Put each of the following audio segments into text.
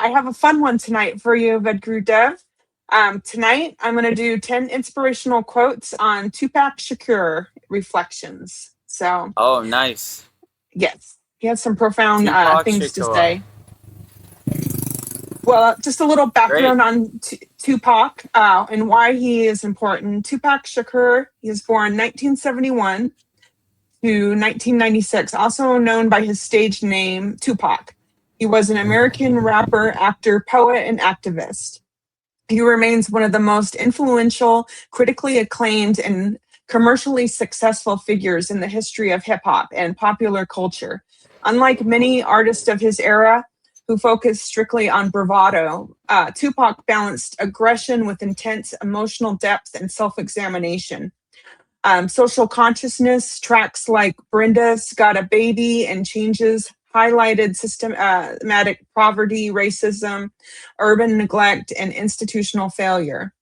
I have a fun one tonight for you, Vedagurudev. Tonight, I'm going to do 10 inspirational quotes on Tupac Shakur reflections. So, Oh, nice. yes, he has some profound Tupac things to Shakur. say. Well, just a little Great. background on Tupac and why he is important. Tupac Shakur, he was born 1971 to 1996, also known by his stage name Tupac. He was an American rapper, actor, poet, and activist. He remains one of the most influential, critically acclaimed, and commercially successful figures in the history of hip hop and popular culture. Unlike many artists of his era who focused strictly on bravado, Tupac balanced aggression with intense emotional depth and self examination. Social consciousness tracks like Brenda's Got a Baby and Changes highlighted systematic poverty, racism, urban neglect, and institutional failure.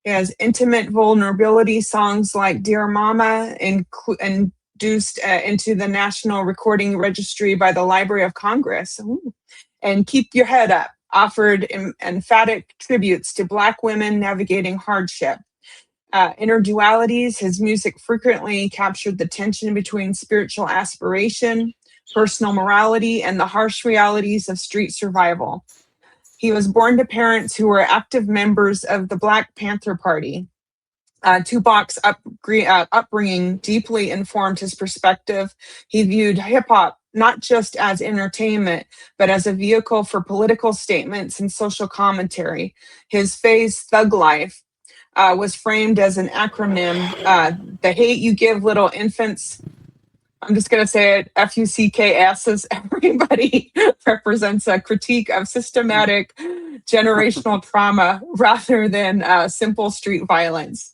It has intimate vulnerability songs like Dear Mama, induced into the National Recording Registry by the Library of Congress. Ooh. And Keep Your Head Up offered emphatic tributes to Black women navigating hardship. Inner dualities, his music frequently captured the tension between spiritual aspiration, personal morality, and the harsh realities of street survival. He was born to parents who were active members of the Black Panther Party. Tupac's upbringing deeply informed his perspective. He viewed hip hop not just as entertainment, but as a vehicle for political statements and social commentary. His phase, Thug Life, was framed as an acronym. The hate you give little infants, I'm just going to say it, FUCKS, as everybody represents a critique of systematic generational trauma rather than simple street violence.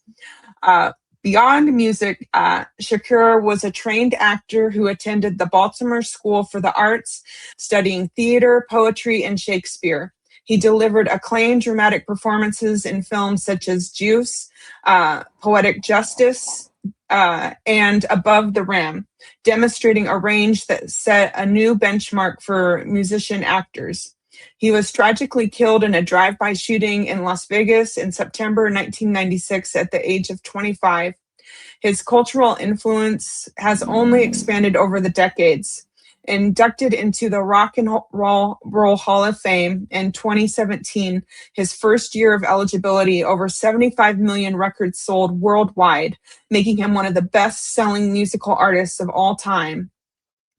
Beyond music, Shakur was a trained actor who attended the Baltimore School for the Arts, studying theater, poetry, and Shakespeare. He delivered acclaimed dramatic performances in films such as Juice, Poetic Justice, and Above the Rim, demonstrating a range that set a new benchmark for musician actors. He was tragically killed in a drive-by shooting in Las Vegas in September 1996 at the age of 25. His cultural influence has only expanded over the decades. Inducted into the Rock and Roll Hall of Fame in 2017, his first year of eligibility, over 75 million records sold worldwide, making him one of the best-selling musical artists of all time.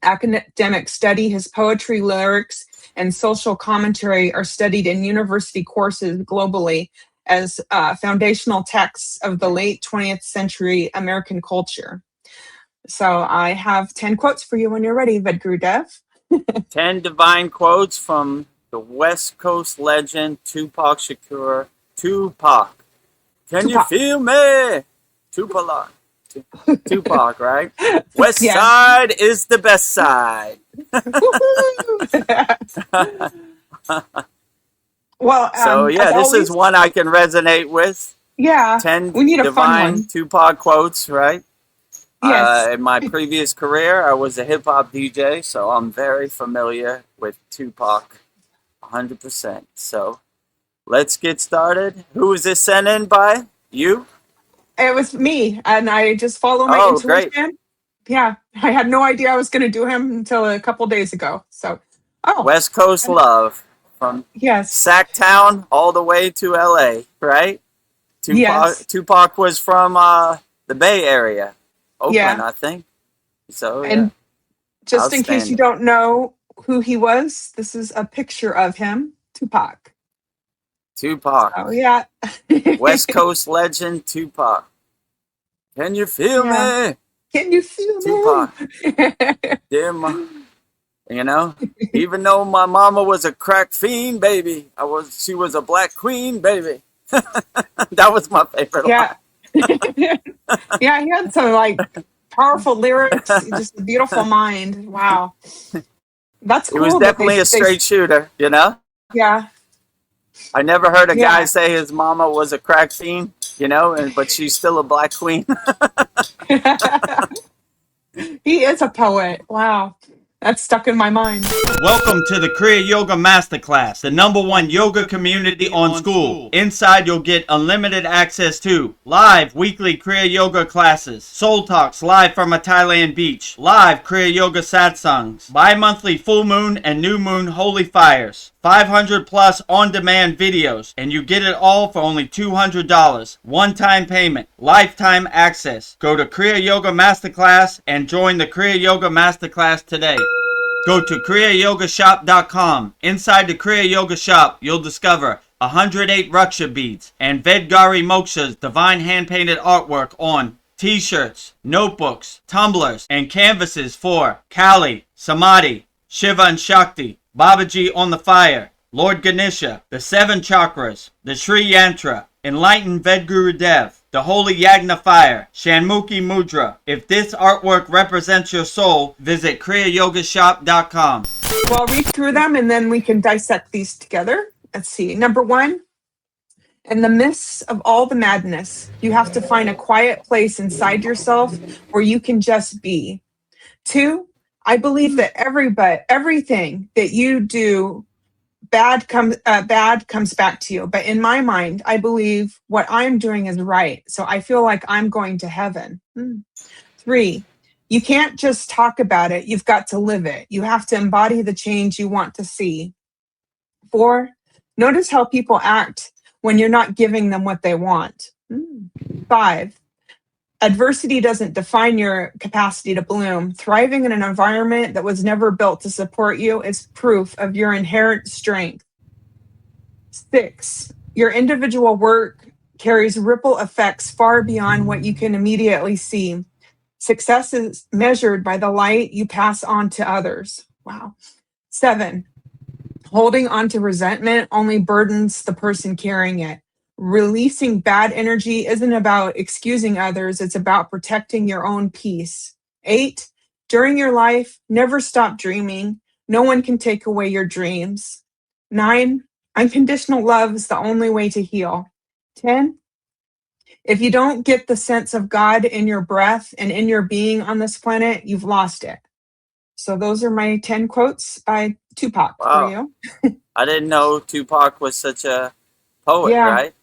Academics study his poetry, lyrics, and social commentary are studied in university courses globally as foundational texts of the late 20th century American culture. So I have 10 quotes for you when you're ready, Vedagurudev. 10 divine quotes from the West Coast legend Tupac Shakur. Tupac. Can you feel me? Tupac. Tupac, right? West Side is the best side. Well, so this is one I can resonate with. Yeah, 10 we need a divine fun one. Tupac quotes, right? Yes. In my previous career, I was a hip hop DJ, so I'm very familiar with Tupac, 100%. So let's get started. Who was this sent in by? You? It was me, and I just follow my intuition. Great. Yeah, I had no idea I was going to do him until a couple days ago. So, West Coast love from Sacktown all the way to LA, right? Tupac was from the Bay Area, Oakland, I think. So, and just in case you don't know who he was, this is a picture of him, Tupac. Oh, yeah. West Coast legend Tupac. Can you feel me? Can you feel Tupac. Dear you know, even though my mama was a crack fiend, baby, she was a black queen, baby. That was my favorite line. Yeah, he had some powerful lyrics, just a beautiful mind. Wow. That's cool. He was definitely a straight shooter, you know? Yeah. I never heard a guy say his mama was a crack fiend, you know, but she's still a black queen. He is a poet. Wow. That's stuck in my mind. Welcome to the Kriya Yoga Masterclass, the #1 yoga community on SKOOL. Inside you'll get unlimited access to live weekly Kriya Yoga classes, soul talks live from a Thailand beach, live Kriya Yoga satsangs, bi-monthly full moon and new moon holy fires, 500 plus on-demand videos, and you get it all for only $200. One-time payment, lifetime access. Go to Kriya Yoga Masterclass and join the Kriya Yoga Masterclass today. Go to kriyayogamasterclass.com. Inside the Kriya Yoga shop, you'll discover 108 Raksha beads and Vedagurudev Moksha's divine hand-painted artwork on t-shirts, notebooks, tumblers, and canvases for Kali, Samadhi, Shiva and Shakti, Babaji on the fire, Lord Ganesha, the 7 chakras, the Sri Yantra, Enlightened Vedagurudev, the Holy Yagna Fire, Shanmukhi Mudra. If this artwork represents your soul, visit kriyayogashop.com. Well, I'll read through them and then we can dissect these together. Let's see. Number 1, in the midst of all the madness, you have to find a quiet place inside yourself where you can just be. 2, I believe that everything that you do bad comes back to you. But in my mind, I believe what I'm doing is right. So I feel like I'm going to heaven. 3, you can't just talk about it. You've got to live it. You have to embody the change you want to see. 4, notice how people act when you're not giving them what they want. 5, adversity doesn't define your capacity to bloom. Thriving in an environment that was never built to support you is proof of your inherent strength. 6, your individual work carries ripple effects far beyond what you can immediately see. Success is measured by the light you pass on to others. Wow. 7, holding on to resentment only burdens the person carrying it. Releasing bad energy isn't about excusing others, it's about protecting your own peace. 8, during your life, never stop dreaming. No one can take away your dreams. 9, unconditional love is the only way to heal. 10, if you don't get the sense of God in your breath and in your being on this planet, you've lost it. So those are my 10 quotes by Tupac for you. I didn't know Tupac was such a poet, Yeah. right?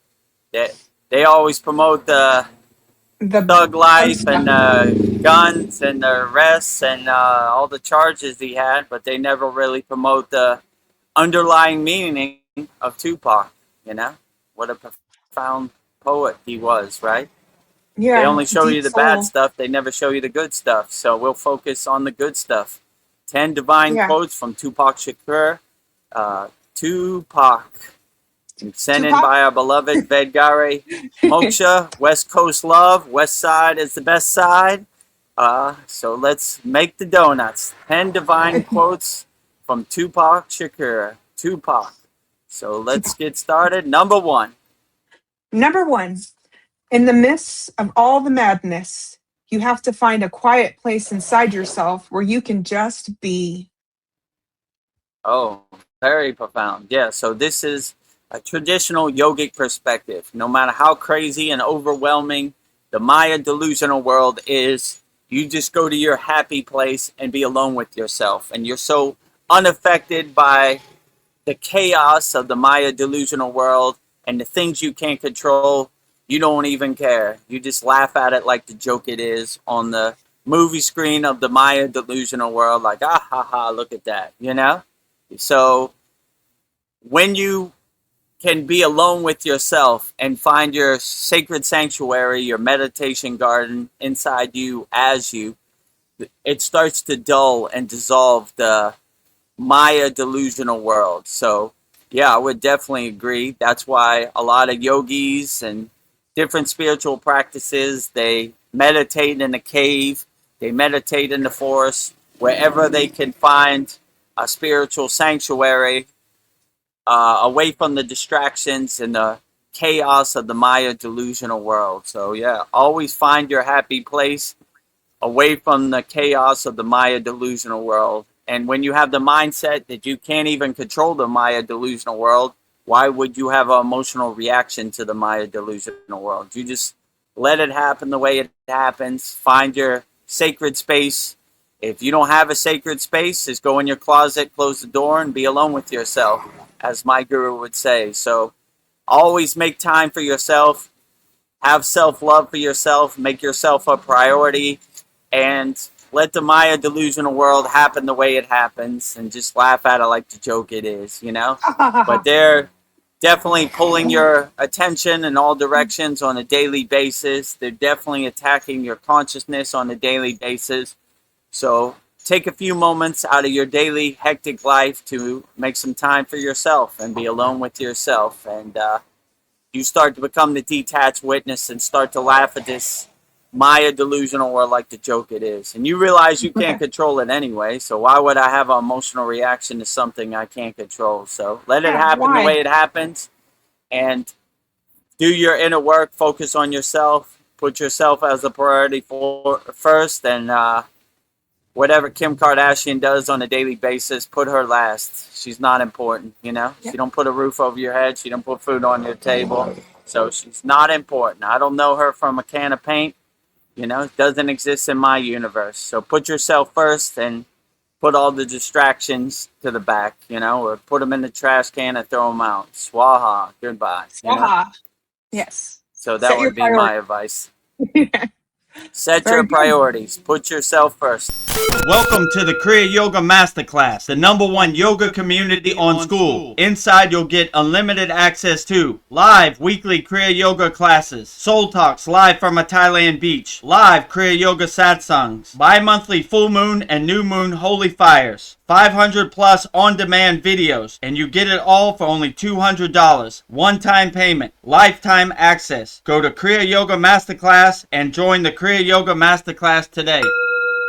They always promote the thug life and guns and the arrests and all the charges he had, but they never really promote the underlying meaning of Tupac, you know? What a profound poet he was, right? Yeah, they only show you the bad soul. stuff, they never show you the good stuff. So we'll focus on the good stuff. 10 divine quotes from Tupac Shakur. Tupac. Sent in by our beloved Vedagurudev Moksha. West Coast love. West side is the best side. So let's make the donuts. 10 divine quotes from Tupac Shakur. Tupac. So let's get started. Number 1. Number 1, in the midst of all the madness, you have to find a quiet place inside yourself where you can just be. Oh, very profound. Yeah, so this is a traditional yogic perspective. No matter how crazy and overwhelming the Maya delusional world is, you just go to your happy place and be alone with yourself. And you're so unaffected by the chaos of the Maya delusional world and the things you can't control. You don't even care. You just laugh at it like the joke it is on the movie screen of the Maya delusional world. Like, ah, ha, ha, look at that, you know? So when you can be alone with yourself and find your sacred sanctuary, your meditation garden inside you as you, it starts to dull and dissolve the Maya delusional world. So yeah, I would definitely agree. That's why a lot of yogis and different spiritual practices, they meditate in a cave, they meditate in the forest, wherever they can find a spiritual sanctuary, away from the distractions and the chaos of the Maya delusional world. So yeah, always find your happy place away from the chaos of the Maya delusional world. And when you have the mindset that you can't even control the Maya delusional world, why would you have an emotional reaction to the Maya delusional world? You just let it happen the way it happens. Find your sacred space If you don't have a sacred space, just go in your closet, close the door, and be alone with yourself, as my guru would say. So always make time for yourself, have self-love for yourself, make yourself a priority, and let the Maya delusional world happen the way it happens, and just laugh at it like the joke it is, you know? But they're definitely pulling your attention in all directions on a daily basis. They're definitely attacking your consciousness on a daily basis. So take a few moments out of your daily hectic life to make some time for yourself and be alone with yourself. And you start to become the detached witness and start to laugh at this Maya delusional world like the joke it is. And you realize you can't control it anyway. So why would I have an emotional reaction to something I can't control? So let it happen the way it happens, and do your inner work. Focus on yourself. Put yourself as a priority first, and whatever Kim Kardashian does on a daily basis, put her last. She's not important, you know? She don't put a roof over your head. She don't put food on your table. So she's not important. I don't know her from a can of paint. You know, it doesn't exist in my universe. So put yourself first and put all the distractions to the back, you know, or put them in the trash can and throw them out. Swaha. Goodbye. You know? Yes. So that would be my advice. Set your priorities. Put yourself first. Welcome to the Kriya Yoga Masterclass, the #1 yoga community on SKOOL. Inside you'll get unlimited access to live weekly Kriya Yoga classes, soul talks live from a Thailand beach, live Kriya Yoga satsangs, bi-monthly full moon and new moon holy fires, 500 plus on-demand videos, and you get it all for only $200. One-time payment, lifetime access. Go to Kriya Yoga Masterclass and join the Kriya Yoga Masterclass today.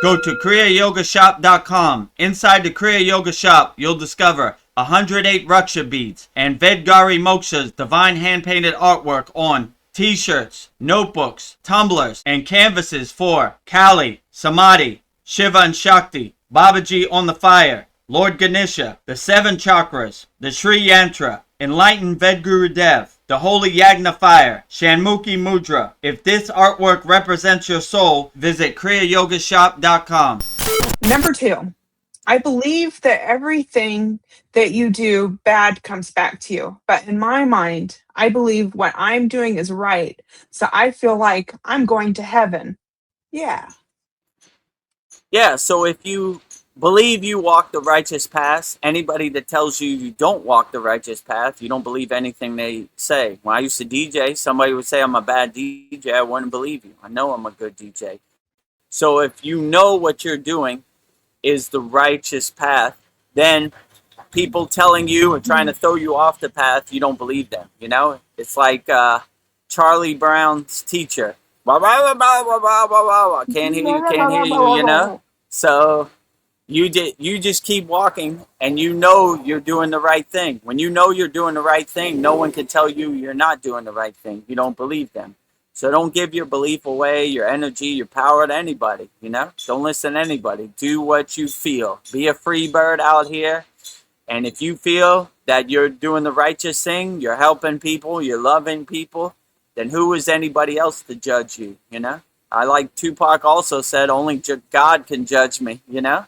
Go to kriyayogamasterclass.com. Inside the Kriya Yoga shop, you'll discover 108 Raksha beads and Vedagurudev Moksha's divine hand-painted artwork on t-shirts, notebooks, tumblers, and canvases for Kali, Samadhi, Shiva and Shakti, Babaji on the fire, Lord Ganesha, the 7 chakras, the Sri Yantra, Enlightened Vedagurudev, the Holy Yagna Fire, Shanmukhi Mudra. If this artwork represents your soul, visit kriyayogashop.com. Number 2, I believe that everything that you do bad comes back to you. But in my mind, I believe what I'm doing is right. So I feel like I'm going to heaven. Yeah. Yeah, so if you believe you walk the righteous path, anybody that tells you you don't walk the righteous path, you don't believe anything they say. When I used to DJ, somebody would say I'm a bad DJ, I wouldn't believe you. I know I'm a good DJ. So if you know what you're doing is the righteous path, then people telling you or trying to throw you off the path, you don't believe them, you know? It's like Charlie Brown's teacher. Can't hear you, you know? So you just keep walking, and you know you're doing the right thing. When you know you're doing the right thing, no one can tell you you're not doing the right thing. You don't believe them. So don't give your belief away, your energy, your power to anybody, you know? Don't listen to anybody. Do what you feel. Be a free bird out here. And if you feel that you're doing the righteous thing, you're helping people, you're loving people, then who is anybody else to judge you, you know? I like Tupac also said, only God can judge me, you know?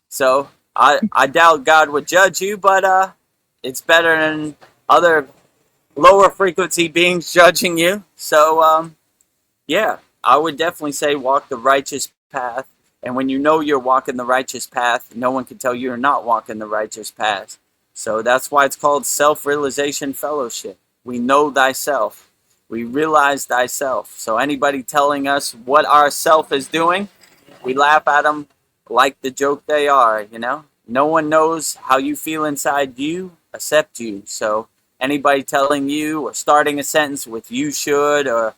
So I doubt God would judge you, but it's better than other lower frequency beings judging you. So, yeah, I would definitely say walk the righteous path. And when you know you're walking the righteous path, no one can tell you you're not walking the righteous path. So that's why it's called self-realization fellowship. We know thyself. We realize thyself. So anybody telling us what our self is doing, we laugh at them like the joke they are, you know? No one knows how you feel inside you except you. So anybody telling you or starting a sentence with you should, or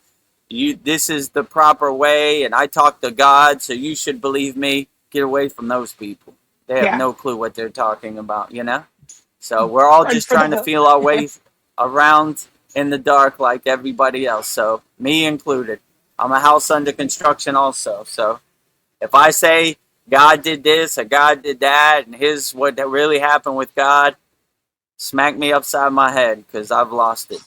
you, this is the proper way, and I talk to God, so you should believe me, get away from those people. They have no clue what they're talking about, you know? So we're all just trying to feel our way around in the dark like everybody else. So me included. I'm a house under construction also. So if I say God did this or God did that, and here's what really happened with God, smack me upside my head because I've lost it.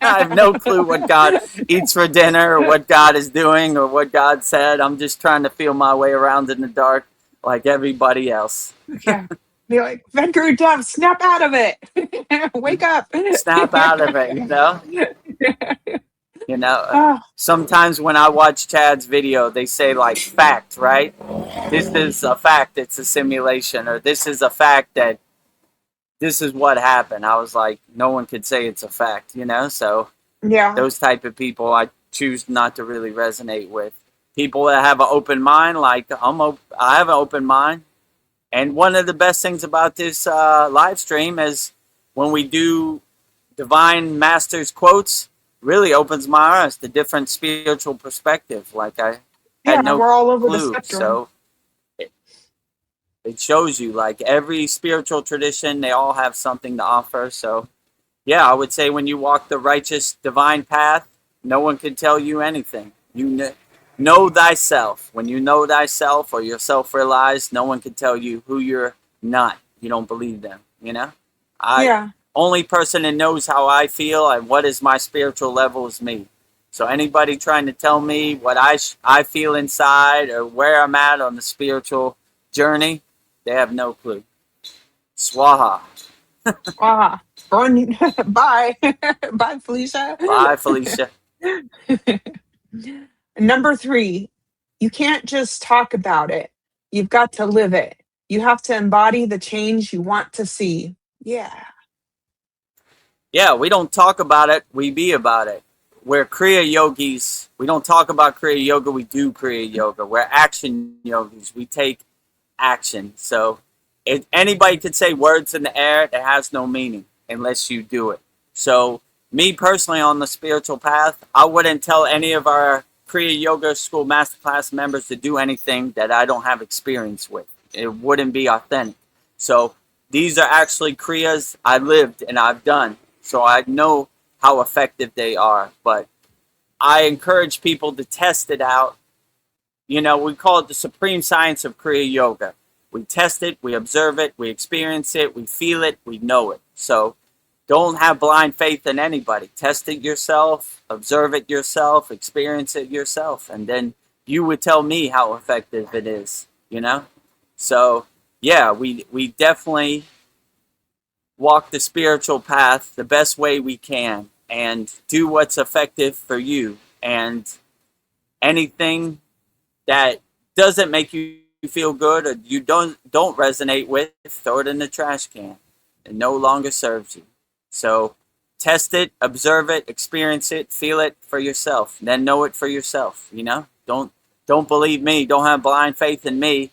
I have no clue what God eats for dinner or what God is doing or what God said. I'm just trying to feel my way around in the dark like everybody else. Yeah. Be like, Vedagurudev, snap out of it. Wake up. Snap out of it, you know? You know, Oh, sometimes when I watch Chad's video, they say like fact, right? This is a fact, it's a simulation, or this is a fact that this is what happened. I was like, no one could say it's a fact, you know? So yeah. those type of people I choose not to really resonate with. People that have an open mind, like I have an open mind. And one of the best things about this live stream is when we do Divine Masters quotes, really opens my eyes to different spiritual perspective. Like I had Yeah, no we're all over the clue. spectrum. So it shows you like every spiritual tradition, they all have something to offer. So yeah, I would say when you walk the righteous divine path, no one can tell you anything. You know thyself. When you know thyself or you're self-realized, no one can tell you who you're not. You don't believe them, you know? Yeah. Only person that knows how I feel and what is my spiritual level is me. So anybody trying to tell me what I feel inside or where I'm at on the spiritual journey, they have no clue. Swaha. Ah. Bye. Bye, Felicia. Bye, Felicia. Number 3, you can't just talk about it. You've got to live it. You have to embody the change you want to see. Yeah. Yeah, we don't talk about it, we be about it. We're Kriya yogis. We don't talk about Kriya yoga, we do Kriya yoga. We're action yogis. We take action. So anybody could say words in the air that has no meaning unless you do it. So me personally on the spiritual path, I wouldn't tell any of our Kriya Yoga School Masterclass members to do anything that I don't have experience with. It wouldn't be authentic. So these are actually Kriyas I lived and I've done. So I know how effective they are. But I encourage people to test it out. You know, we call it the supreme science of Kriya Yoga. We test it, we observe it, we experience it, we feel it, we know it. So don't have blind faith in anybody. Test it yourself, observe it yourself, experience it yourself, and then you would tell me how effective it is, you know? So, yeah, we definitely walk the spiritual path the best way we can and do what's effective for you. And anything that doesn't make you feel good or you don't resonate with, throw it in the trash can. It no longer serves you. So test it, observe it, experience it, feel it for yourself, then know it for yourself, you know? Don't believe me, don't have blind faith in me,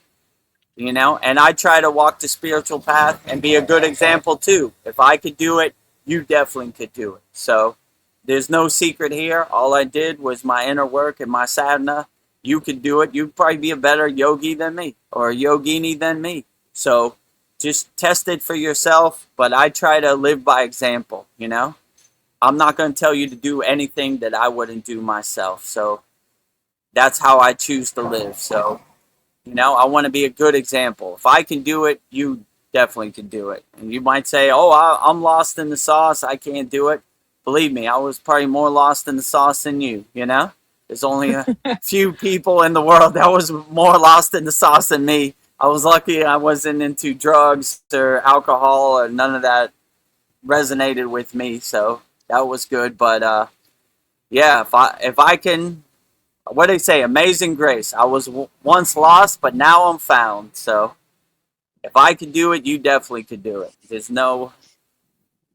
you know? And I try to walk the spiritual path and be a good example too. If I could do it, you definitely could do it. So there's no secret here. All I did was my inner work and my sadhana. You could do it. You'd probably be a better yogi than me or a yogini than me. So just test it for yourself, but I try to live by example, you know? I'm not going to tell you to do anything that I wouldn't do myself. So that's how I choose to live. So, you know, I want to be a good example. If I can do it, you definitely can do it. And you might say, oh, I'm lost in the sauce, I can't do it. Believe me, I was probably more lost in the sauce than you, you know? There's only a few people in the world that was more lost in the sauce than me. I was lucky I wasn't into drugs or alcohol or none of that resonated with me. So that was good. But yeah, if I can, what do they say? Amazing grace. I was once lost, but now I'm found. So if I could do it, you definitely could do it. There's no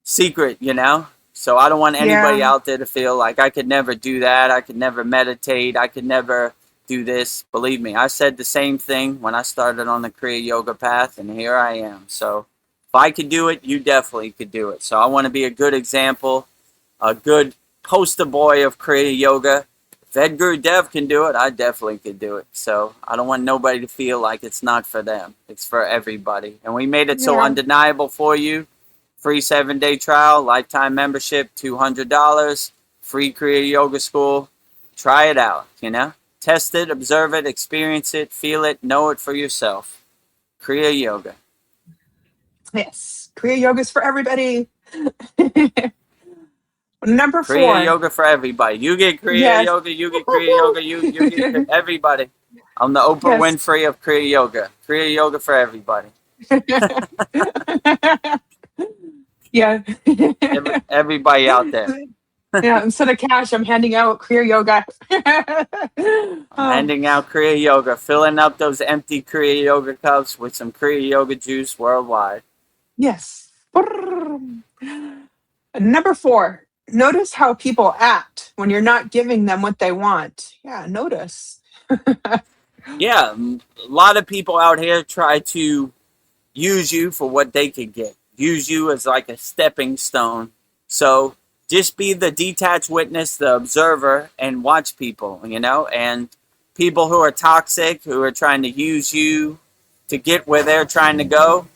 secret, you know? So I don't want anybody Yeah. out there to feel like I could never do that. I could never meditate. I could never do this. Believe me, I said the same thing when I started on the Kriya Yoga path, and here I am. So if I could do it, you definitely could do it. So I want to be a good example, a good poster boy of Kriya Yoga. If Vedagurudev can do it, I definitely could do it. So I don't want nobody to feel like it's not for them. It's for everybody. And we made it so Yeah. undeniable for you. Free 7-day trial, lifetime membership, $200, free Kriya Yoga School. Try it out, you know? Test it, observe it, experience it, feel it, know it for yourself. Kriya Yoga. Yes. Kriya yoga is for everybody. Number Kriya 4. yoga for everybody. You get Kriya Yes. yoga, you get Kriya yoga, you get everybody. I'm the Oprah Yes. Winfrey of Kriya yoga. Kriya yoga for everybody. Yeah. Everybody out there. Yeah, instead of cash, I'm handing out Kriya yoga. I'm Oh, handing out Kriya yoga, filling up those empty Kriya yoga cups with some Kriya yoga juice worldwide. yes. Number 4, notice how people act when you're not giving them what they want. Yeah, notice. Yeah, a lot of people out here try to use you for what they could get. Use you as like a stepping stone. So just be the detached witness, the observer, and watch people, and people who are toxic, who are trying to use you to get where they're trying to go,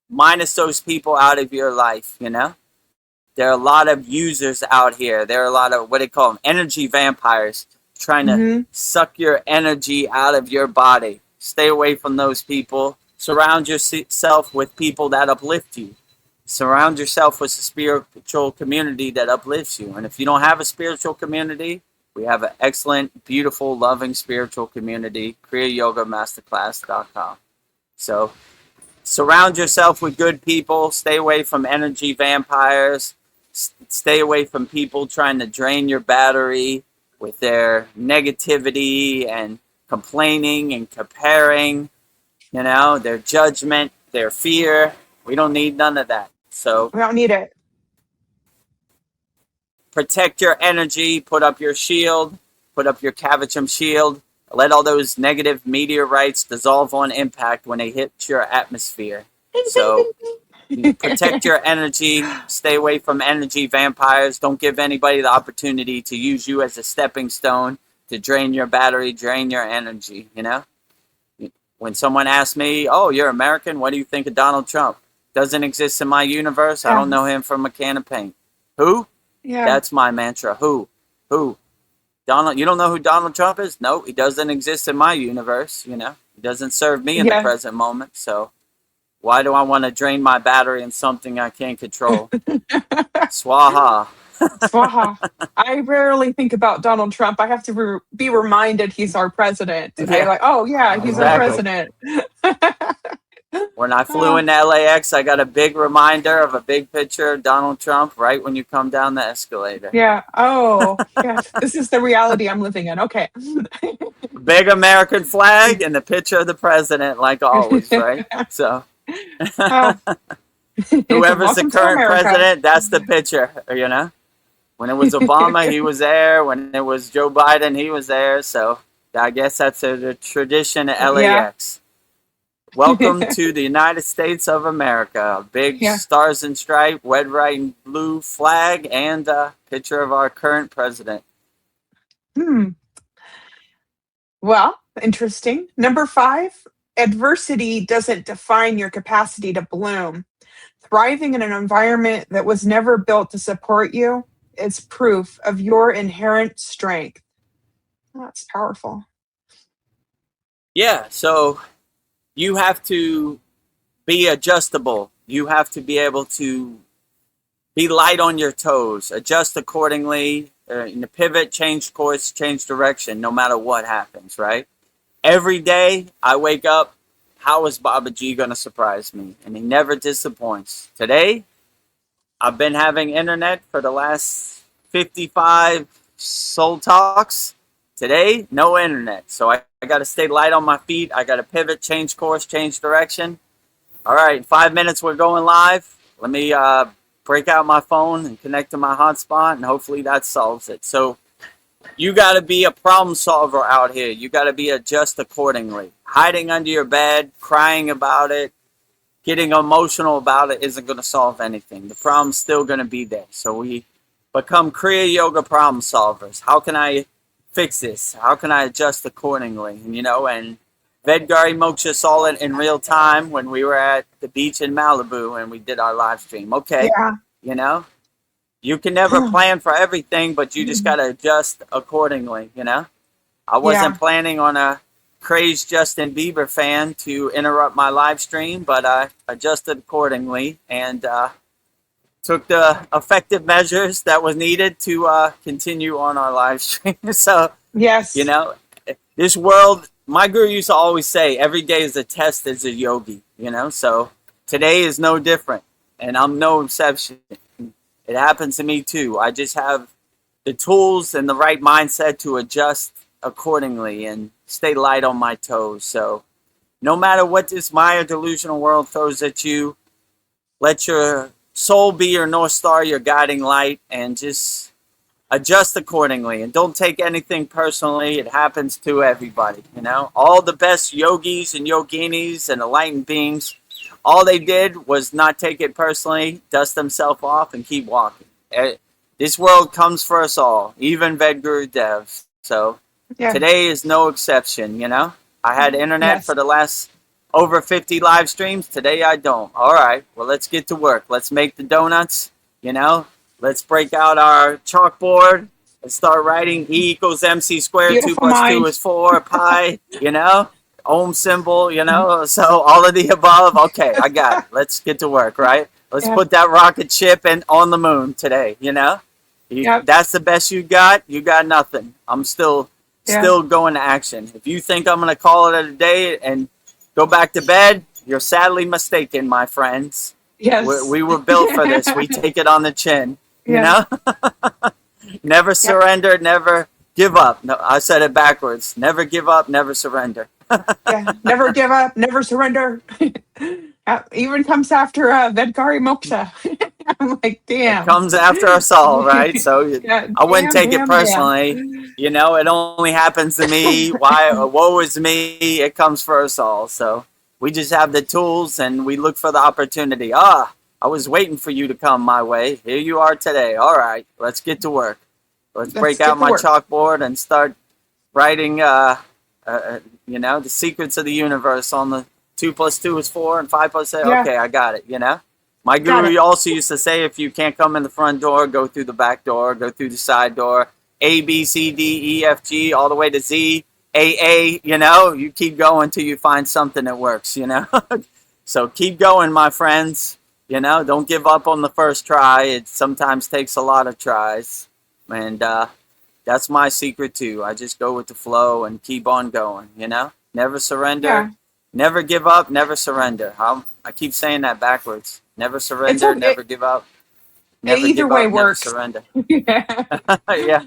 minus those people out of your life. There are a lot of users out here. There are a lot of, what do they call them, energy vampires, trying to Hmm. suck your energy out of your body. Stay away from those people. Surround yourself with people that uplift you. Surround yourself with a spiritual community that uplifts you. And if you don't have a spiritual community, we have an excellent, beautiful, loving spiritual community, kriyayogamasterclass.com. So surround yourself with good people. Stay away from energy vampires. Stay away from people trying to drain your battery with their negativity and complaining and comparing, their judgment, their fear. We don't need none of that. So We don't need it. protect your energy, put up your shield, put up your Cavachum shield. Let all those negative meteorites dissolve on impact when they hit your atmosphere. So protect your energy. Stay away from energy vampires. Don't give anybody the opportunity to use you as a stepping stone to drain your battery, drain your energy. When someone asks me, "Oh, you're American. What do you think of Donald Trump?" Doesn't exist in my universe. I Yeah. don't know him from a can of paint. Who? Yeah. That's my mantra. Who? Donald? You don't know who Donald Trump is? No, he doesn't exist in my universe. He doesn't serve me in the Yeah. present moment. So why do I want to drain my battery in something I can't control? Swaha. Swaha. I rarely think about Donald Trump. I have to be reminded he's our president. I Yeah, like, oh yeah, he's our exactly. president. When I flew into LAX, I got a big reminder of a big picture of Donald Trump right when you come down the escalator. Yeah. Oh, yes. This is the reality I'm living in. Okay. Big American flag and the picture of the president, like always, right? So Oh. whoever's the Welcome to current America. president, that's the picture. When it was Obama, he was there. When it was Joe Biden, he was there. So I guess that's the tradition at LAX. Welcome to the United States of America. A big Yeah. stars and stripe, red, white, and blue flag, and a picture of our current president. Well, interesting. Number 5, adversity doesn't define your capacity to bloom. Thriving in an environment that was never built to support you is proof of your inherent strength. That's powerful. Yeah, so you have to be adjustable. You have to be able to be light on your toes, adjust accordingly, pivot, change course, change direction, no matter what happens, right? Every day I wake up, how is Baba G going to surprise me? And he never disappoints. Today, I've been having internet for the last 55 soul talks. Today, no internet. So I got to stay light on my feet. I got to pivot, change course, change direction. All right, in 5 minutes, we're going live. Let me break out my phone and connect to my hotspot, and hopefully that solves it. So you got to be a problem solver out here. You got to be adjust accordingly. Hiding under your bed, crying about it, getting emotional about it isn't going to solve anything. The problem's still going to be there. So we become Kriya Yoga problem solvers. How can I fix this? How can I adjust accordingly? And Vedgari moksha saw it in real time when we were at the beach in Malibu and we did our live stream. Okay, Yeah. You can never plan for everything, but you just got to adjust accordingly, I wasn't planning on a crazed Justin Bieber fan to interrupt my live stream, but I adjusted accordingly and took the effective measures that was needed to continue on our live stream. So, Yes. you know, this world, my guru used to always say, every day is a test as a yogi, you know, so today is no different, and I'm no exception. It happens to me too. I just have the tools and the right mindset to adjust accordingly and stay light on my toes. So no matter what this Maya delusional world throws at you, let your soul be your North Star, your guiding light, and just adjust accordingly. And don't take anything personally. It happens to everybody, you know. All the best yogis and yoginis and enlightened beings, all they did was not take it personally, dust themselves off, and keep walking. This world comes for us all, even Vedagurudev. So Yeah. today is no exception, you know. I had internet Yes. for the last over 50 live streams. Today I don't. All right, well, let's get to work. Let's make the donuts, you know. Let's break out our chalkboard and start writing E equals MC squared, 2 Beautiful plus 2 mind. is 4, pi, you know, ohm symbol, you know. So all of the above. Okay, I got it. Let's get to work, right? Let's Yeah. put that rocket ship on the moon today, you know. Yep. That's the best you got. You got nothing. I'm still going to action. If you think I'm going to call it a day and go back to bed, you're sadly mistaken, my friends. Yes. We were built for this. We take it on the chin, you Yeah. know? Never surrender, never give up. No, I said it backwards. Never give up, never surrender. Yeah. Never give up, never surrender. Even comes after Vedgari Moksha. I'm like, damn. It comes after us all, right? So Yeah, I wouldn't damn, take it damn, personally. You know, it only happens to me. Why? Woe is me. It comes for us all. So we just have the tools and we look for the opportunity. I was waiting for you to come my way. Here you are today. All right, let's get to work. Let's break get out to my work. chalkboard and start writing, you know, the secrets of the universe on the 2 plus 2 is 4 and 5 plus 8. Yeah. Okay, I got it, you know? My Got guru it. also used to say, if you can't come in the front door, go through the back door, go through the side door, A, B, C, D, E, F, G, all the way to Z, A, you know? You keep going till you find something that works, you know? So keep going, my friends. You know, don't give up on the first try. It sometimes takes a lot of tries. And that's my secret, too. I just go with the flow and keep on going, you know? Never surrender. Yeah. Never give up, never surrender. I keep saying that backwards. Never surrender, okay. never give up. Never Either give way up, never works. surrender. Yeah. Yeah,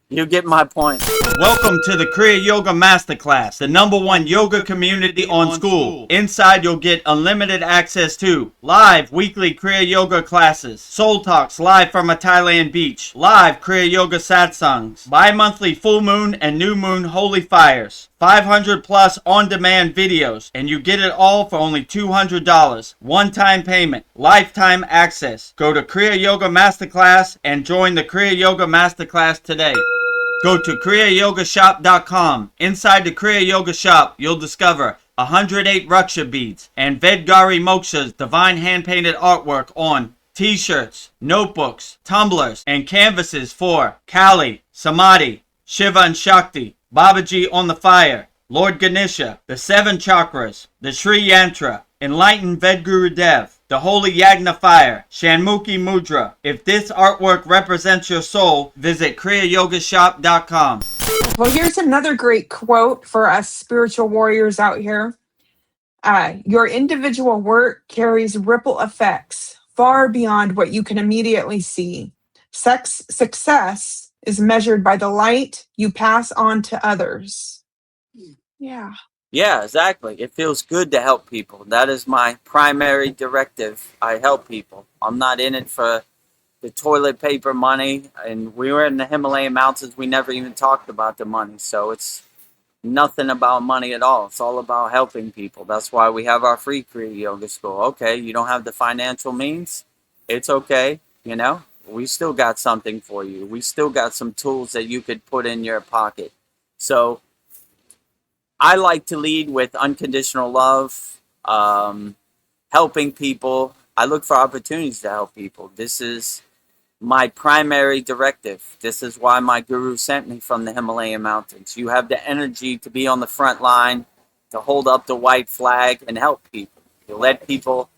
you get my point. Welcome to the Kriya Yoga Masterclass, the #1 yoga community on SKOOL. Inside, you'll get unlimited access to live weekly Kriya Yoga classes, soul talks live from a Thailand beach, live Kriya Yoga satsangs, bi-monthly full moon and new moon holy fires, 500 plus on-demand videos, and you get it all for only $200. One-time payment, lifetime access. Go to Kriya Yoga Masterclass and join the Kriya Yoga Masterclass today. Go to kriyayogamasterclass.com. Inside the Kriya Yoga shop, you'll discover 108 Raksha beads and Vedgari Moksha's divine hand-painted artwork on t-shirts, notebooks, tumblers, and canvases for Kali, Samadhi, Shiva and Shakti, Babaji on the fire, Lord Ganesha, the 7 chakras, the Sri Yantra, Enlightened Vedagurudev, the Holy Yagna Fire, Shanmukhi Mudra. If this artwork represents your soul, visit kriyayogashop.com. Well, here's another great quote for us spiritual warriors out here. Your individual work carries ripple effects far beyond what you can immediately see. Success is measured by the light you pass on to others. Yeah. Yeah, exactly. It feels good to help people. That is my primary directive. I help people. I'm not in it for the toilet paper money. And we were in the Himalayan mountains. We never even talked about the money. So it's nothing about money at all. It's all about helping people. That's why we have our free Kriya Yoga School. Okay, you don't have the financial means. It's okay. You know, we still got something for you. We still got some tools that you could put in your pocket. So I like to lead with unconditional love, helping people. I look for opportunities to help people. This is my primary directive. This is why my guru sent me from the Himalayan mountains. You have the energy to be on the front line, to hold up the white flag and help people. You let people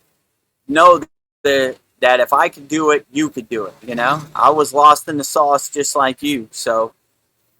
know that if I could do it, you could do it. You know, I was lost in the sauce just like you. So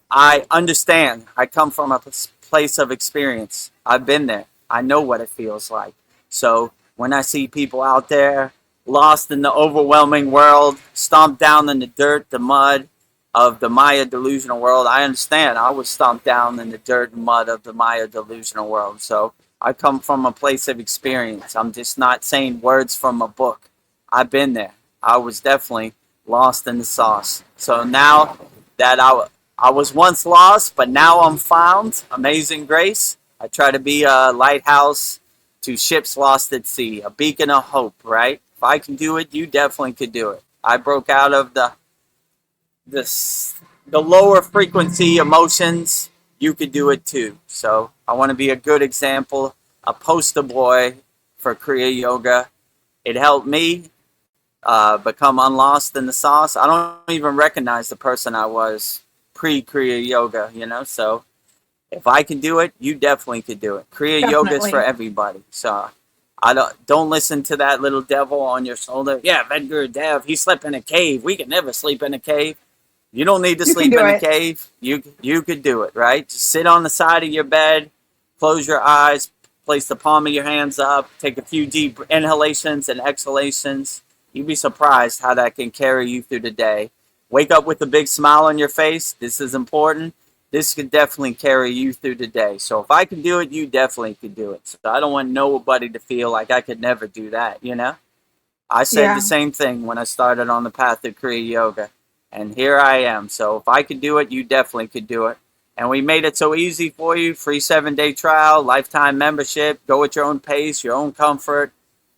I understand. I come from a place of experience. I've been there. I know what it feels like. So when I see people out there lost in the overwhelming world, stomped down in the dirt, the mud of the Maya delusional world, I understand. I was stomped down in the dirt and mud of the Maya delusional world. So I come from a place of experience. I'm just not saying words from a book. I've been there. I was definitely lost in the sauce. So now that I was once lost, but now I'm found, amazing grace. I try to be a lighthouse to ships lost at sea, a beacon of hope, right? If I can do it, you definitely could do it. I broke out of the lower frequency emotions. You could do it too. So I want to be a good example, a poster boy for Kriya Yoga. It helped me become unlost in the sauce. I don't even recognize the person I was pre-Kriya Yoga, you know? So if I can do it, you definitely could do it. Kriya Yoga is for everybody. So I don't listen to that little devil on your shoulder. Yeah, Vedagurudev, he slept in a cave. We could never sleep in a cave. You don't need to sleep in a cave. You could do it, right? Just sit on the side of your bed, close your eyes, place the palm of your hands up, take a few deep inhalations and exhalations. You'd be surprised how that can carry you through the day. Wake up with a big smile on your face. This is important. This could definitely carry you through the day. So if I can do it, you definitely could do it. So I don't want nobody to feel like I could never do that, you know? I said the same thing when I started on the path of Kriya Yoga. And here I am. So if I could do it, you definitely could do it. And we made it so easy for you. Free 7-day trial, lifetime membership. Go at your own pace, your own comfort.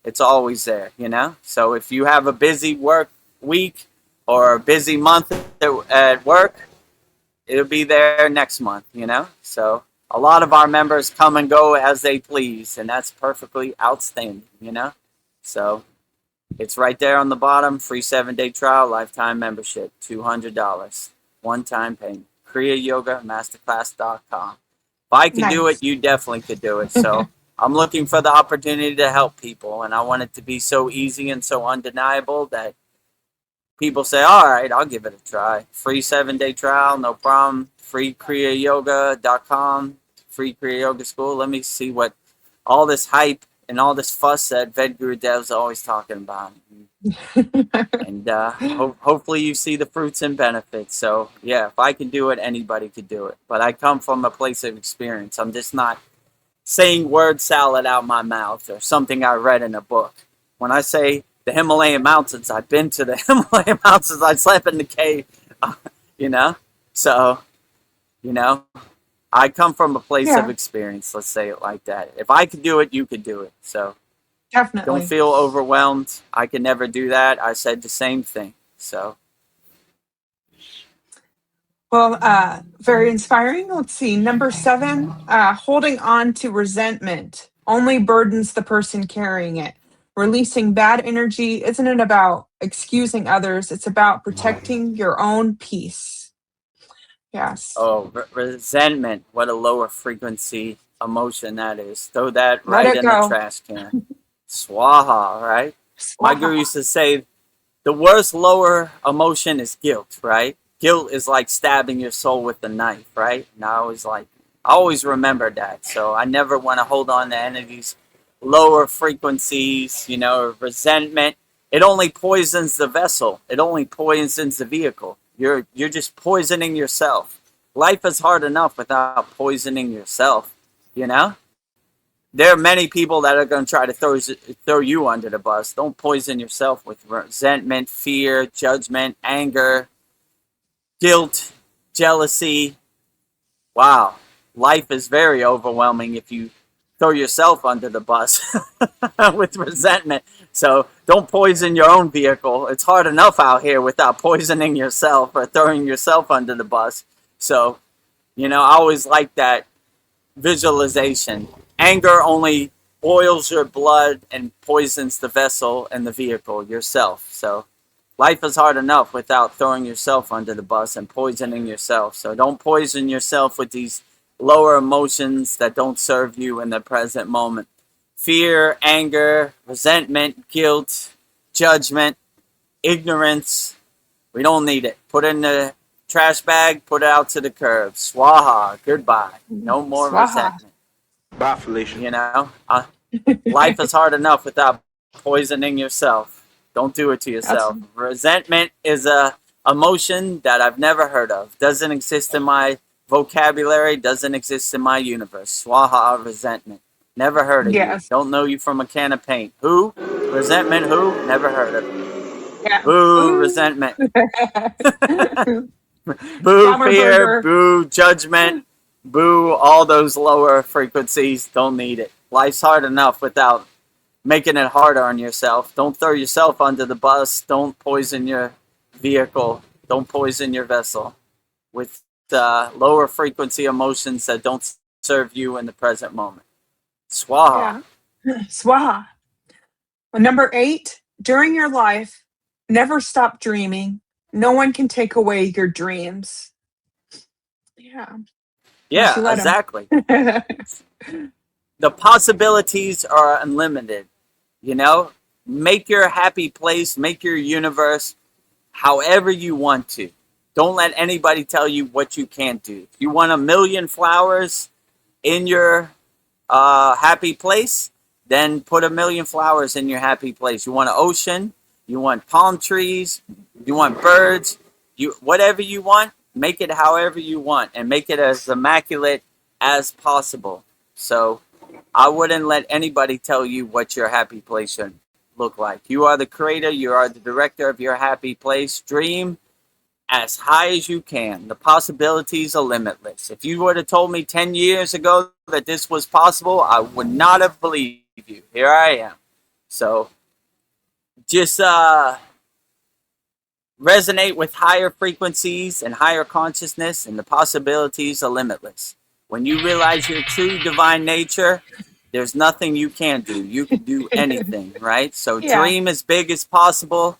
It's always there, you know? So if you have a busy work week or a busy month at work, it'll be there next month, you know? So a lot of our members come and go as they please, and that's perfectly outstanding, you know? So it's right there on the bottom. Free 7-day trial, lifetime membership, $200. One-time payment. kriyayogamasterclass.com. If I could do it, you definitely could do it. So I'm looking for the opportunity to help people, and I want it to be so easy and so undeniable that people say, all right, I'll give it a try. Free 7-day trial, no problem. Free kriyayoga.com, free Kriya Yoga School. Let me see what all this hype and all this fuss that Vedagurudev's always talking about. And hopefully you see the fruits and benefits. So, yeah, if I can do it, anybody could do it. But I come from a place of experience. I'm just not saying word salad out my mouth or something I read in a book. When I say the Himalayan mountains, I've been to the Himalayan mountains. I slept in the cave, you know? So, you know, I come from a place of experience. Let's say it like that. If I could do it, you could do it. So Definitely. don't feel overwhelmed. I can never do that. I said the same thing. So. Well, very inspiring. Let's see. Number 7, holding on to resentment only burdens the person carrying it. Releasing bad energy isn't about excusing others. It's about protecting your own peace. Yes. Oh, resentment. What a lower frequency emotion that is. Throw that Let right it in go. the trash can. Swaha, right? My Swaha. guru used to say the worst lower emotion is guilt, right? Guilt is like stabbing your soul with a knife, right? And I always remember that. So I never want to hold on to any of these lower frequencies, you know, resentment. It only poisons the vessel. It only poisons the vehicle. You're just poisoning yourself. Life is hard enough without poisoning yourself, you know? There are many people that are going to try to throw you under the bus. Don't poison yourself with resentment, fear, judgment, anger, guilt, jealousy. Wow. Life is very overwhelming if you throw yourself under the bus with resentment. So don't poison your own vehicle. It's hard enough out here without poisoning yourself or throwing yourself under the bus. So, you know, I always like that visualization. Anger only boils your blood and poisons the vessel and the vehicle, yourself. So Life is hard enough without throwing yourself under the bus and poisoning yourself. So don't poison yourself with these lower emotions that don't serve you in the present moment. Fear, anger, resentment, guilt, judgment, ignorance. We don't need it. Put it in the trash bag, put it out to the curb. Swaha, goodbye. No more Swaha. resentment. Bye, Felicia. You know, life is hard enough without poisoning yourself. Don't do it to yourself. Resentment is a emotion that I've never heard of. Doesn't exist in my vocabulary. Doesn't exist in my universe. Swaha, resentment. Never heard of you. Don't know you from a can of paint. Who? Resentment, who? Never heard of you. Yeah. Boo, resentment. Boo, Bomber fear. burger. Boo, judgment. Boo, all those lower frequencies. Don't need it. Life's hard enough without making it harder on yourself. Don't throw yourself under the bus. Don't poison your vehicle. Don't poison your vessel with lower frequency emotions that don't serve you in the present moment. Swaha. Yeah. Swaha. Well, number 8, during your life, never stop dreaming. No one can take away your dreams. Yeah. Yeah, exactly. The possibilities are unlimited. You know, make your happy place, make your universe however you want to. Don't let anybody tell you what you can't do. If you want 1,000,000 flowers in your happy place, then put 1,000,000 flowers in your happy place. You want an ocean, you want palm trees, you want birds, whatever you want, make it however you want and make it as immaculate as possible. So I wouldn't let anybody tell you what your happy place should look like. You are the creator. You are the director of your happy place. Dream as high as you can. The possibilities are limitless. If you would have told me 10 years ago that this was possible, I would not have believed you. Here I am. So just resonate with higher frequencies and higher consciousness, and the possibilities are limitless. When you realize your true divine nature, there's nothing you can't do. You can do anything, right? So dream as big as possible.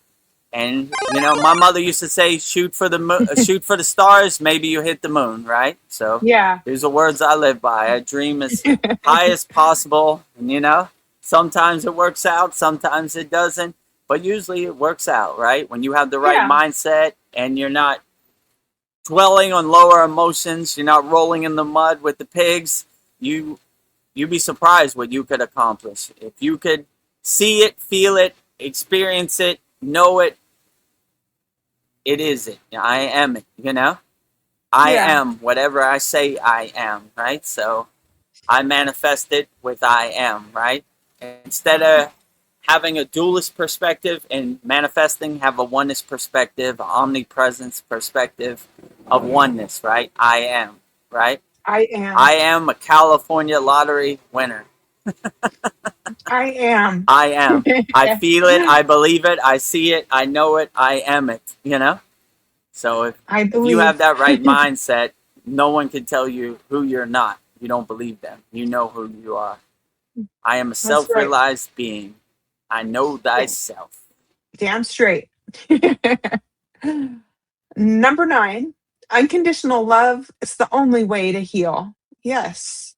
And, you know, my mother used to say, shoot for the stars, maybe you hit the moon, right? So these are words I live by. I dream as high as possible. And, you know, sometimes it works out, sometimes it doesn't. But usually it works out, right? When you have the right mindset and you're not dwelling on lower emotions, you're not rolling in the mud with the pigs, you'd be surprised what you could accomplish. If you could see it, feel it, experience it, know it, it is it. I am it, you know? I am whatever I say I am, right? So I manifest it with I am, right? Instead of having a dualist perspective and manifesting, have a oneness perspective, omnipresence perspective of oneness, right? I am, right? I am. I am a California lottery winner. I am. I am. I feel it. I believe it. I see it. I know it. I am it, you know? So if you have that right mindset, no one can tell you who you're not. You don't believe them. You know who you are. I am a self-realized being. I know thyself. Damn straight. Number 9, unconditional love is the only way to heal. Yes.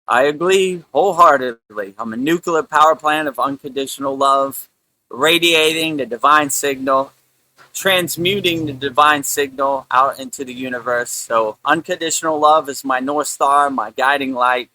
I agree wholeheartedly. I'm a nuclear power plant of unconditional love, radiating the divine signal, transmuting the divine signal out into the universe. So unconditional love is my North Star, my guiding light.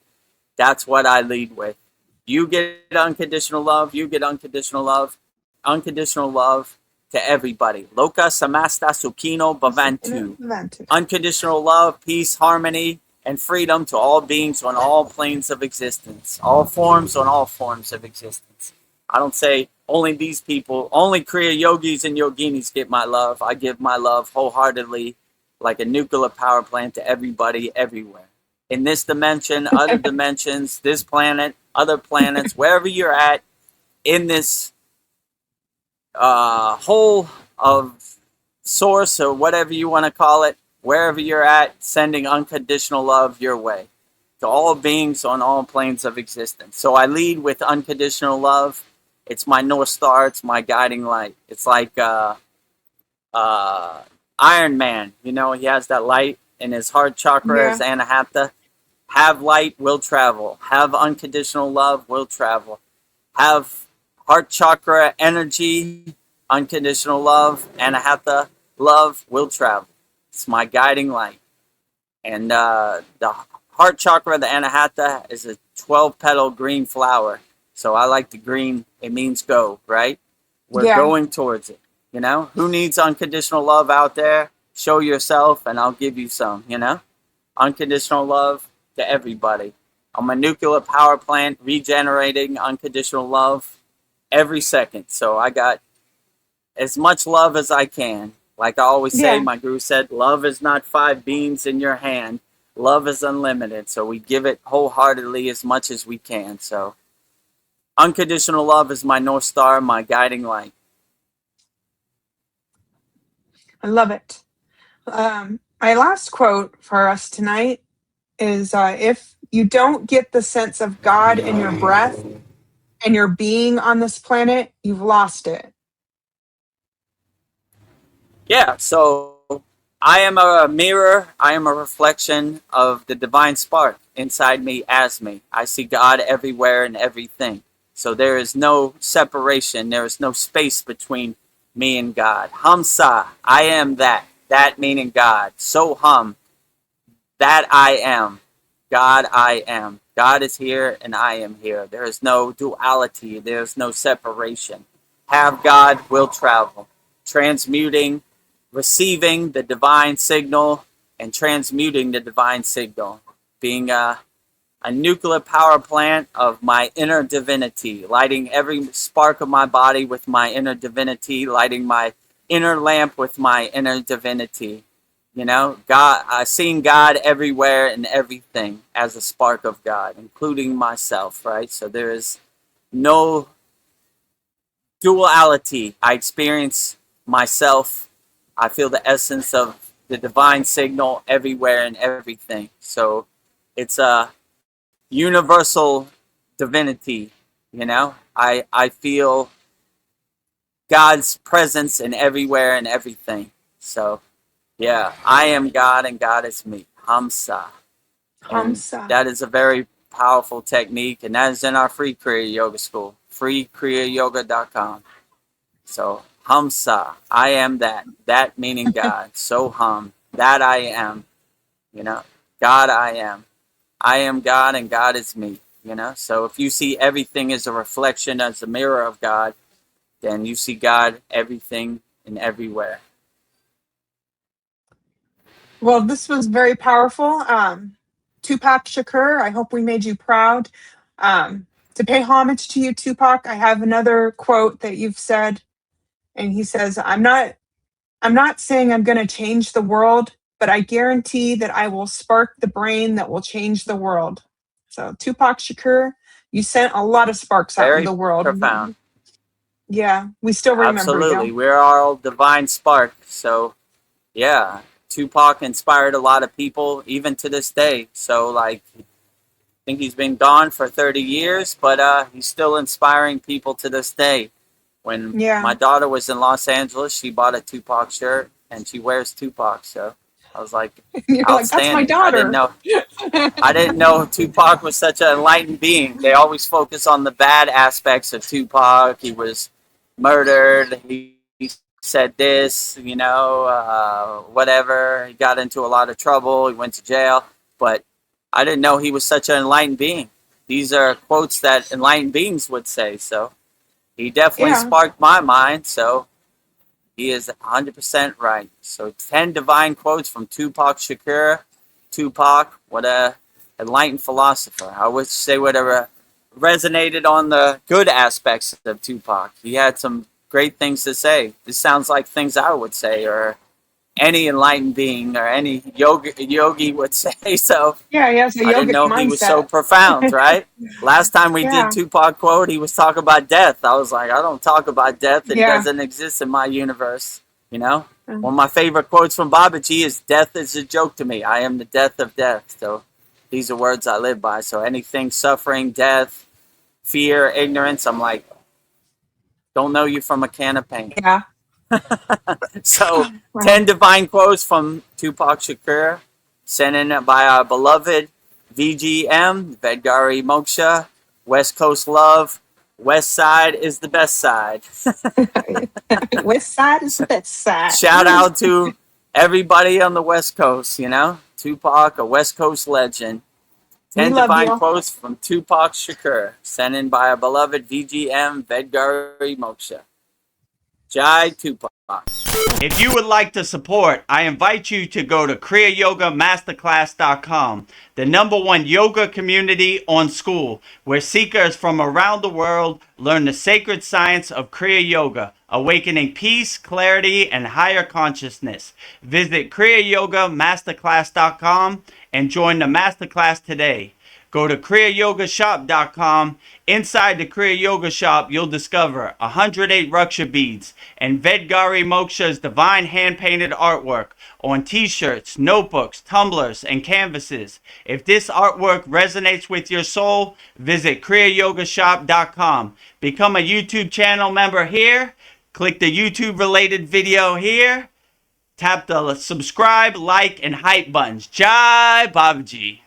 That's what I lead with. You get unconditional love, you get unconditional love to everybody. Loka samasta sukhino bhavantu. Unconditional love, peace, harmony, and freedom to all beings on all planes of existence. All forms on all forms of existence. I don't say only these people, only Kriya yogis and yoginis get my love. I give my love wholeheartedly like a nuclear power plant to everybody everywhere. In this dimension, other dimensions, this planet, other planets, wherever you're at in this whole of source or whatever you want to call it, wherever you're at, sending unconditional love your way to all beings on all planes of existence. So I lead with unconditional love It's my North Star. It's my guiding light. It's like Iron Man. You know, he has that light in his heart chakra, his Yeah. anahata. Have light, will travel. Have unconditional love, will travel. Have heart chakra energy, unconditional love, anahata, love, will travel. It's my guiding light. And the heart chakra, the anahata, is a 12-petal green flower. So I like the green. It means go, right? We're Yeah. going towards it. You know, who needs unconditional love out there? Show yourself and I'll give you some, you know? Unconditional love to everybody. I'm a nuclear power plant regenerating unconditional love every second. So I got as much love as I can. Like I always say, Yeah. my guru said, love is not 5 beans in your hand. Love is unlimited. So we give it wholeheartedly as much as we can. So unconditional love is my North Star, my guiding light. I love it. My last quote for us tonight is if you don't get the sense of God in your breath and your being on this planet, you've lost it. Yeah, so I am a mirror. I am a reflection of the divine spark inside me as me. I see God everywhere and everything. So there is no separation. There is no space between me and God. Hamsa, I am that. That meaning God. So hum, that I am. God, I am. God is here and I am here. There is no duality. There is no separation. Have God, will travel. Transmuting, receiving the divine signal, and transmuting the divine signal. Being a nuclear power plant of my inner divinity, lighting every spark of my body with my inner divinity, lighting my inner lamp with my inner divinity. You know, God, seeing God everywhere and everything as a spark of God, including myself, right? So there is no duality. I experience myself. I feel the essence of the divine signal everywhere and everything. So it's a universal divinity, you know? I feel God's presence in everywhere and everything. So yeah, I am God and God is me. Hamsa. And Hamsa. that is a very powerful technique, and that is in our free Kriya Yoga school, freekriyayogamasterclass.com. So, Hamsa, I am that. That meaning God. So hum, that I am. You know, God, I am. I am God and God is me. You know, so if you see everything as a reflection, as a mirror of God, then you see God everything and everywhere. Well, this was very powerful. Tupac Shakur, I hope we made you proud. To pay homage to you, Tupac, I have another quote that you've said, and he says, I'm not saying I'm going to change the world, but I guarantee that I will spark the brain that will change the world. So, Tupac Shakur, you sent a lot of sparks out in Very the world. profound. Yeah, we still remember Absolutely. you. We're all divine spark. So, yeah, Tupac inspired a lot of people, even to this day. So, like, I think he's been gone for 30 years, but he's still inspiring people to this day. When Yeah. my daughter was in Los Angeles, she bought a Tupac shirt and she wears Tupac. So I was like, You're like, that's my outstanding. daughter. I didn't know Tupac was such an enlightened being. They always focus on the bad aspects of Tupac. He was murdered. He said this, whatever. He got into a lot of trouble. He went to jail. But I didn't know he was such an enlightened being. These are quotes that enlightened beings would say. So he definitely Yeah. sparked my mind. So he is 100% right. So 10 divine quotes from Tupac Shakur. Tupac, what a enlightened philosopher. I wish they would have resonated on the good aspects of Tupac. He had some great things to say. This sounds like things I would say, or any enlightened being, or any yogi would say. So Yeah, he has a I didn't yogic know he was so mindset. profound, right? Last time we did Yeah. Tupac quote, he was talking about death. I was like, I don't talk about death. It Yeah. doesn't exist in my universe, you know? Mm. One of my favorite quotes from Babaji is, death is a joke to me. I am the death of death. So these are words I live by. So anything suffering, death, fear, ignorance, I'm like, Don't know you from a can of paint. Yeah. So, Wow. 10 divine quotes from Tupac Shakur, sent in by our beloved VGM, Vedgari Moksha, West Coast Love. West Side is the best side. West side is the best side. Shout out to everybody on the West Coast, you know? Tupac, a West Coast legend. We 10 love divine you. quotes from Tupac Shakur, sent in by our beloved VGM, Vedgari Moksha. Jai Tupac. If you would like to support, I invite you to go to kriyayogamasterclass.com, the #1 yoga community on SKOOL, where seekers from around the world learn the sacred science of Kriya Yoga, awakening peace, clarity, and higher consciousness. Visit kriyayogamasterclass.com and join the masterclass today. Go to kriyayogashop.com. Inside the Kriya Yoga Shop, you'll discover 108 Raksha beads and Vedgari Moksha's divine hand-painted artwork on t-shirts, notebooks, tumblers, and canvases. If this artwork resonates with your soul, visit kriyayogashop.com. Become a YouTube channel member here. Click the YouTube-related video here. Tap the subscribe, like, and hype buttons. Jai Babaji.